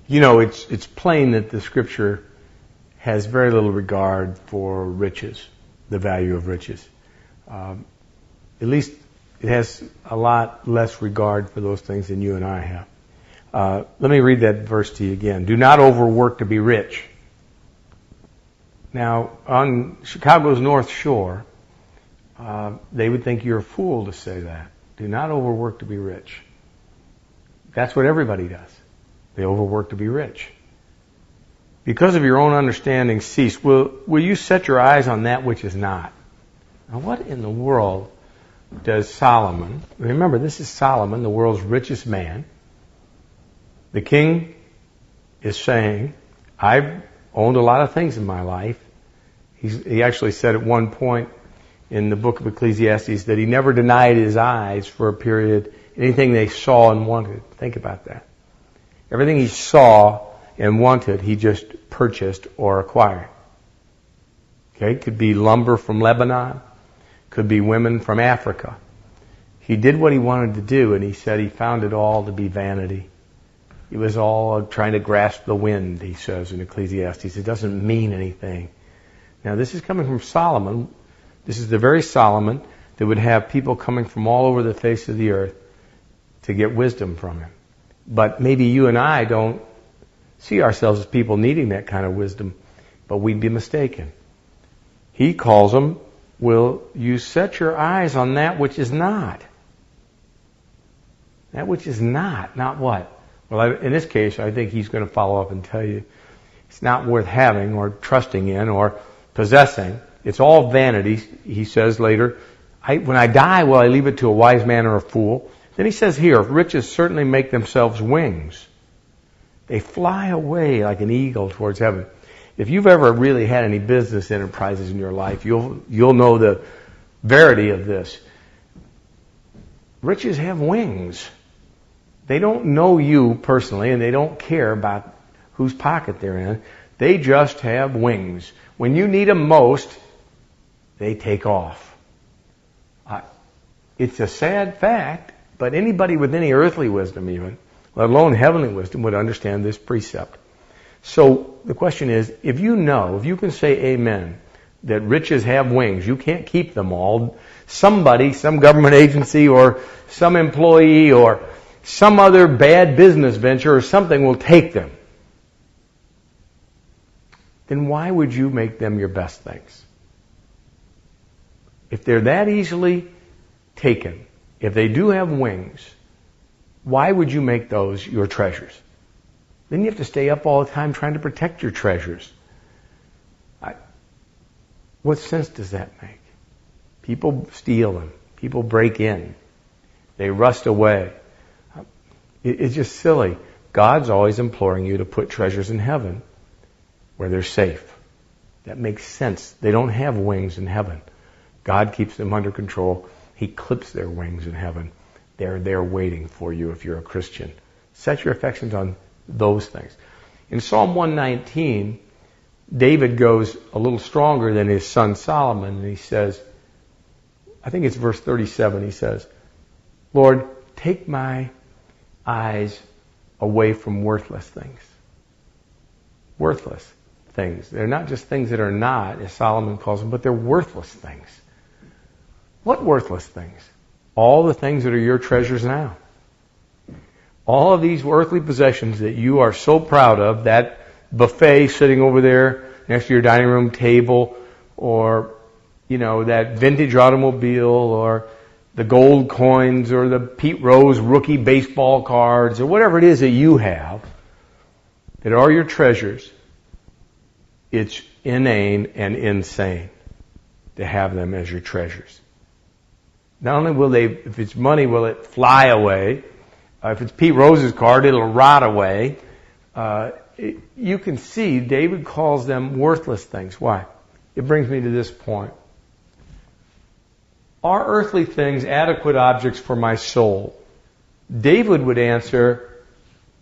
You know, it's plain that the Scripture has very little regard for riches, the value of riches. At least it has a lot less regard for those things than you and I have. Let me read that verse to you again. Do not overwork to be rich. Now, on Chicago's North Shore, they would think you're a fool to say that. Do not overwork to be rich. That's what everybody does. They overwork to be rich. Because of your own understanding cease. Will you set your eyes on that which is not? Now, what in the world does Solomon, remember this is Solomon, the world's richest man. The king is saying, I've owned a lot of things in my life. He actually said at one point in the book of Ecclesiastes that he never denied his eyes for a period, anything they saw and wanted. Think about that. Everything he saw and wanted, he just purchased or acquired. Okay, could be lumber from Lebanon, could be women from Africa. He did what he wanted to do, and he said he found it all to be vanity. It was all trying to grasp the wind, he says in Ecclesiastes. It doesn't mean anything. Now, this is coming from Solomon. This is the very Solomon that would have people coming from all over the face of the earth to get wisdom from him. But maybe you and I don't see ourselves as people needing that kind of wisdom, but we'd be mistaken. He calls them, will you set your eyes on that which is not? That which is not what? Well, in this case, I think he's going to follow up and tell you it's not worth having or trusting in or possessing. It's all vanity, he says later. When I die, will I leave it to a wise man or a fool? Then he says here, riches certainly make themselves wings. They fly away like an eagle towards heaven. If you've ever really had any business enterprises in your life, you'll know the verity of this. Riches have wings. They don't know you personally, and they don't care about whose pocket they're in. They just have wings. When you need them most, they take off. It's a sad fact, but anybody with any earthly wisdom even, let alone heavenly wisdom, would understand this precept. So the question is, if you can say amen, that riches have wings, you can't keep them all. Somebody, some government agency or some employee or some other bad business venture or something will take them. Then why would you make them your best things? If they're that easily taken, if they do have wings, why would you make those your treasures? Then you have to stay up all the time trying to protect your treasures. What sense does that make? People steal them. People break in. They rust away. It's just silly. God's always imploring you to put treasures in heaven where they're safe. That makes sense. They don't have wings in heaven. God keeps them under control. He clips their wings in heaven. They're there waiting for you if you're a Christian. Set your affections on those things. In Psalm 119, David goes a little stronger than his son Solomon, and he says, I think it's verse 37, he says, Lord, take my eyes away from worthless things. Worthless things. They're not just things that are not, as Solomon calls them, but they're worthless things. What worthless things? All the things that are your treasures now. All of these earthly possessions that you are so proud of, that buffet sitting over there next to your dining room table, or, that vintage automobile, or the gold coins, or the Pete Rose rookie baseball cards, or whatever it is that you have, that are your treasures, it's inane and insane to have them as your treasures. Not only will they, if it's money, will it fly away. If it's Pete Rose's card, it'll rot away. You can see David calls them worthless things. Why? It brings me to this point. Are earthly things adequate objects for my soul? David would answer,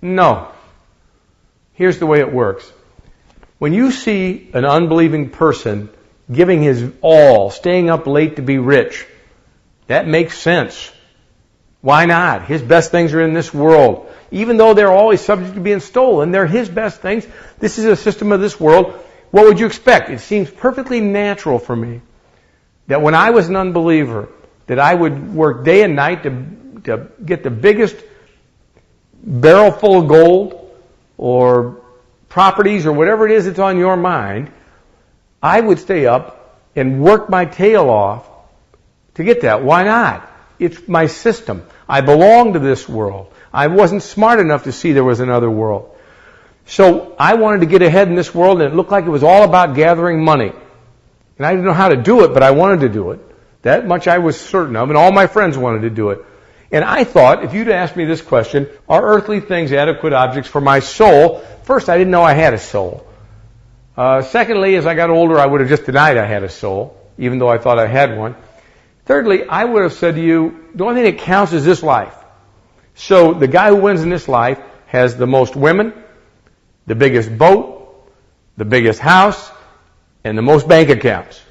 no. Here's the way it works. When you see an unbelieving person giving his all, staying up late to be rich, that makes sense. Why not? His best things are in this world. Even though they're always subject to being stolen, they're His best things. This is a system of this world. What would you expect? It seems perfectly natural for me that when I was an unbeliever, that I would work day and night to get the biggest barrel full of gold or properties or whatever it is that's on your mind. I would stay up and work my tail off to get that. Why not? It's my system. I belong to this world. I wasn't smart enough to see there was another world. So I wanted to get ahead in this world, and it looked like it was all about gathering money. And I didn't know how to do it, but I wanted to do it. That much I was certain of, and all my friends wanted to do it. And I thought, if you'd asked me this question, are earthly things adequate objects for my soul? First, I didn't know I had a soul. Secondly, as I got older, I would have just denied I had a soul, even though I thought I had one. Thirdly, I would have said to you, the only thing that counts is this life. So the guy who wins in this life has the most women, the biggest boat, the biggest house, and the most bank accounts.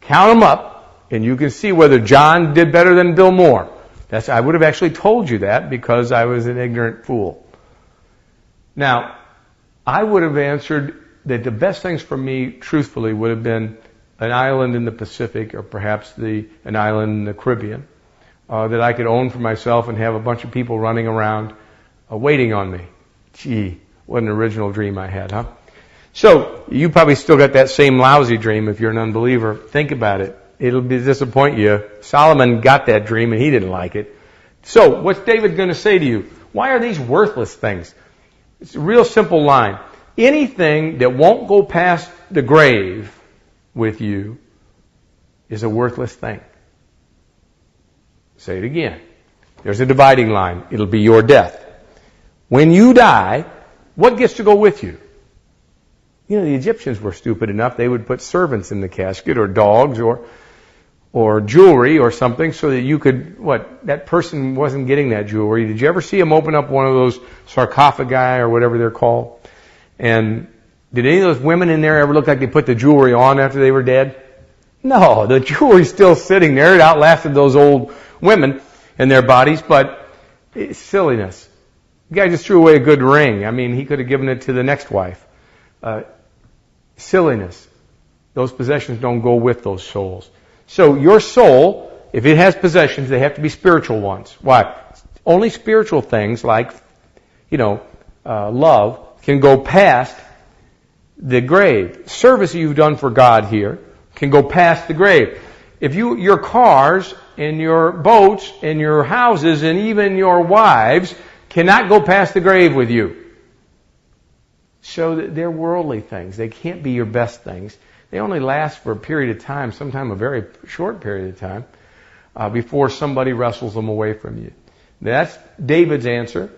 Count them up, and you can see whether John did better than Bill Moore. I would have actually told you that because I was an ignorant fool. Now, I would have answered that the best things for me, truthfully, would have been an island in the Pacific or perhaps an island in the Caribbean that I could own for myself and have a bunch of people running around waiting on me. Gee, what an original dream I had, huh? So, you probably still got that same lousy dream if you're an unbeliever. Think about it. It'll disappoint you. Solomon got that dream and he didn't like it. So, what's David going to say to you? Why are these worthless things? It's a real simple line. Anything that won't go past the grave with you is a worthless thing. Say it again. There's a dividing line. It'll be your death. When you die, what gets to go with you? You know, the Egyptians were stupid enough. They would put servants in the casket or dogs or jewelry or something so that you could, that person wasn't getting that jewelry. Did you ever see them open up one of those sarcophagi or whatever they're called? And did any of those women in there ever look like they put the jewelry on after they were dead? No, the jewelry's still sitting there. It outlasted those old women and their bodies, but it's silliness. The guy just threw away a good ring. I mean, he could have given it to the next wife. Silliness. Those possessions don't go with those souls. So your soul, if it has possessions, they have to be spiritual ones. Why? Only spiritual things like, love can go past the grave. Service you've done for God here can go past the grave. If your cars and your boats and your houses and even your wives cannot go past the grave with you. So they're worldly things. They can't be your best things. They only last for a period of time, sometimes a very short period of time, before somebody wrestles them away from you. That's David's answer,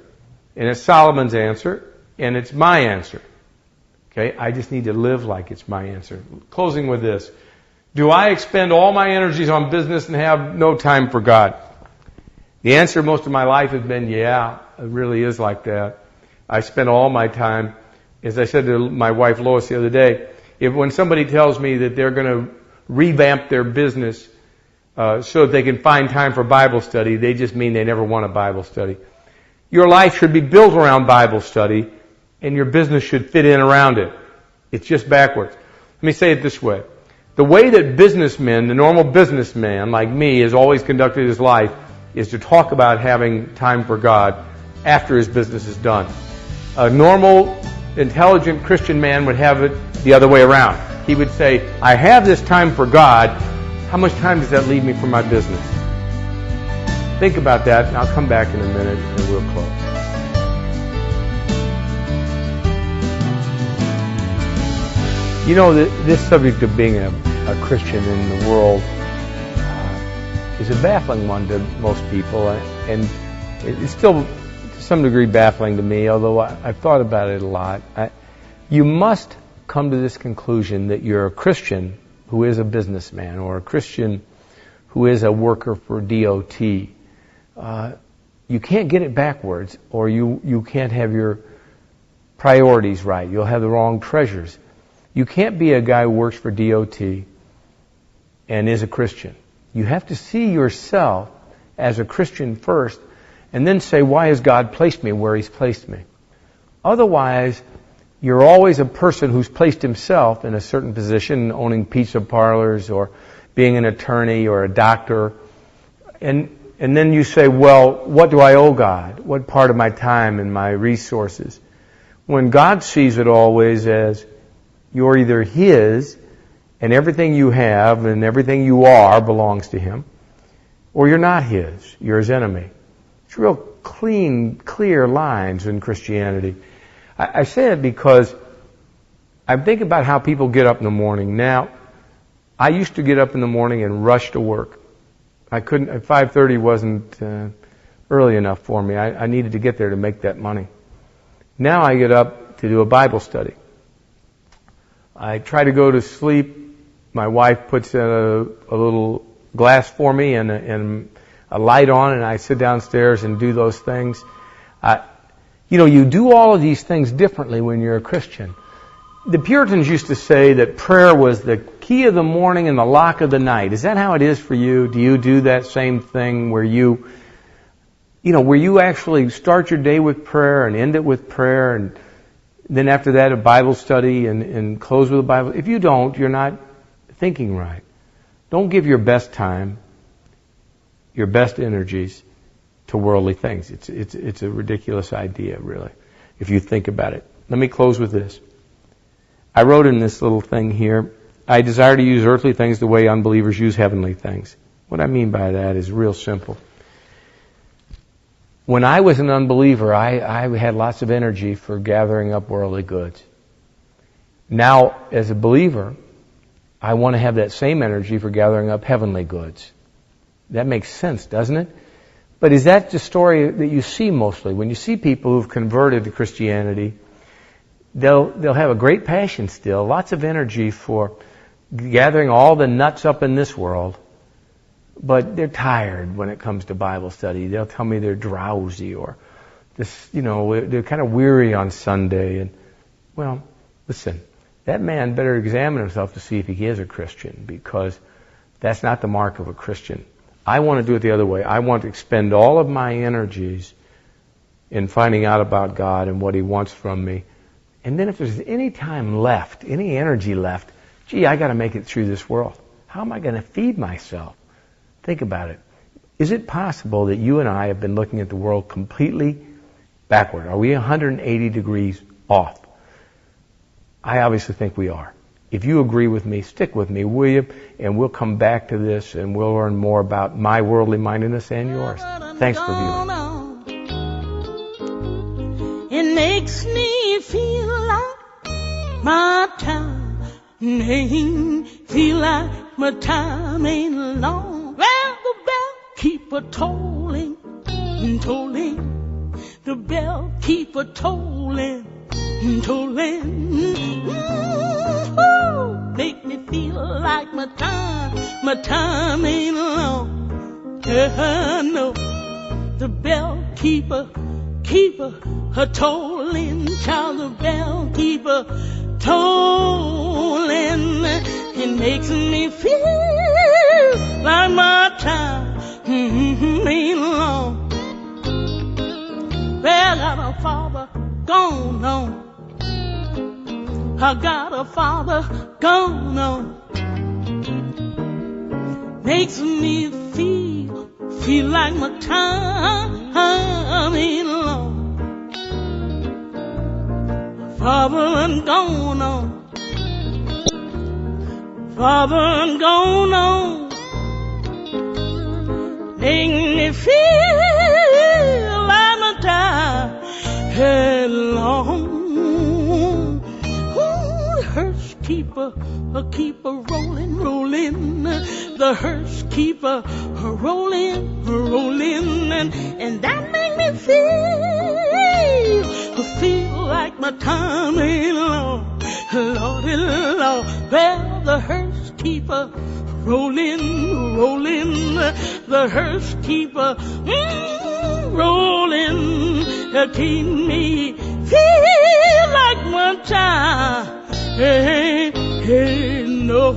and it's Solomon's answer, and it's my answer. Okay? I just need to live like it's my answer. Closing with this. Do I expend all my energies on business and have no time for God? The answer most of my life has been, yeah, it really is like that. I spend all my time, as I said to my wife Lois the other day, when somebody tells me that they're going to revamp their business so that they can find time for Bible study, they just mean they never want a Bible study. Your life should be built around Bible study, and your business should fit in around it. It's just backwards. Let me say it this way. The way that businessmen, the normal businessman like me, has always conducted his life is to talk about having time for God after his business is done. A normal, intelligent Christian man would have it the other way around. He would say, I have this time for God. How much time does that leave me for my business? Think about that, and I'll come back in a minute and we'll close. You know, this subject of being a Christian in the world is a baffling one to most people, and it's still to some degree baffling to me, although I've thought about it a lot. You must come to this conclusion that you're a Christian who is a businessman, or a Christian who is a worker for DOT. You can't get it backwards, or you can't have your priorities right. You'll have the wrong treasures. You can't be a guy who works for DOT and is a Christian. You have to see yourself as a Christian first, and then say, why has God placed me where He's placed me? Otherwise, you're always a person who's placed himself in a certain position, owning pizza parlors or being an attorney or a doctor. And then you say, well, what do I owe God? What part of my time and my resources? When God sees it always as you're either His and everything you have and everything you are belongs to Him, or you're not His, you're His enemy. It's real clean, clear lines in Christianity. I say it because I think about how people get up in the morning. Now, I used to get up in the morning and rush to work. I couldn't, 5:30 wasn't early enough for me. I needed to get there to make that money. Now I get up to do a Bible study. I try to go to sleep. My wife puts a little glass for me and a light on, and I sit downstairs and do those things. You do all of these things differently when you're a Christian. The Puritans used to say that prayer was the key of the morning and the lock of the night. Is that how it is for you? Do you do that same thing where you actually start your day with prayer and end it with prayer, and then after that a Bible study and close with a Bible? If you don't, you're not thinking right. Don't give your best time, your best energies to worldly things. It's a ridiculous idea, really, if you think about it. Let me close with this. I wrote in this little thing here, I desire to use earthly things the way unbelievers use heavenly things. What I mean by that is real simple. When I was an unbeliever, I had lots of energy for gathering up worldly goods. Now, as a believer, I want to have that same energy for gathering up heavenly goods. That makes sense, doesn't it? But is that the story that you see mostly? When you see people who've converted to Christianity, they'll have a great passion still, lots of energy for gathering all the nuts up in this world, but they're tired when it comes to Bible study. They'll tell me they're drowsy or they're kind of weary on Sunday. And well, listen, that man better examine himself to see if he is a Christian, because that's not the mark of a Christian. I want to do it the other way. I want to expend all of my energies in finding out about God and what He wants from me. And then if there's any time left, any energy left, I got to make it through this world. How am I going to feed myself? Think about it. Is it possible that you and I have been looking at the world completely backward? Are we 180 degrees off? I obviously think we are. If you agree with me, stick with me, will you? And we'll come back to this and we'll learn more about my worldly mindedness and yours. Thanks for viewing. It makes me feel like my time ain't feel like my time ain't long. Well, the bell keep a tolling, tolling. The bell keep a tolling, tolling. Make me feel like my time ain't long. No, the bell keeper, a tolling, child, the bell keeper, tolling. It makes me feel like my time ain't long. Well, I got a father gone on. I got a father gone on. Makes me feel like my time ain't long. Father and gone on. Father and gone on. Make me feel like my time ain't long. Hearse keeper, keep a rolling, rolling. The hearse keeper, rolling, rolling. And that make me feel like my time ain't long. Lordy, Lord, well, the hearse keeper, rolling, rolling. The hearse keeper, rolling. Keep me feel like my time. Hey, no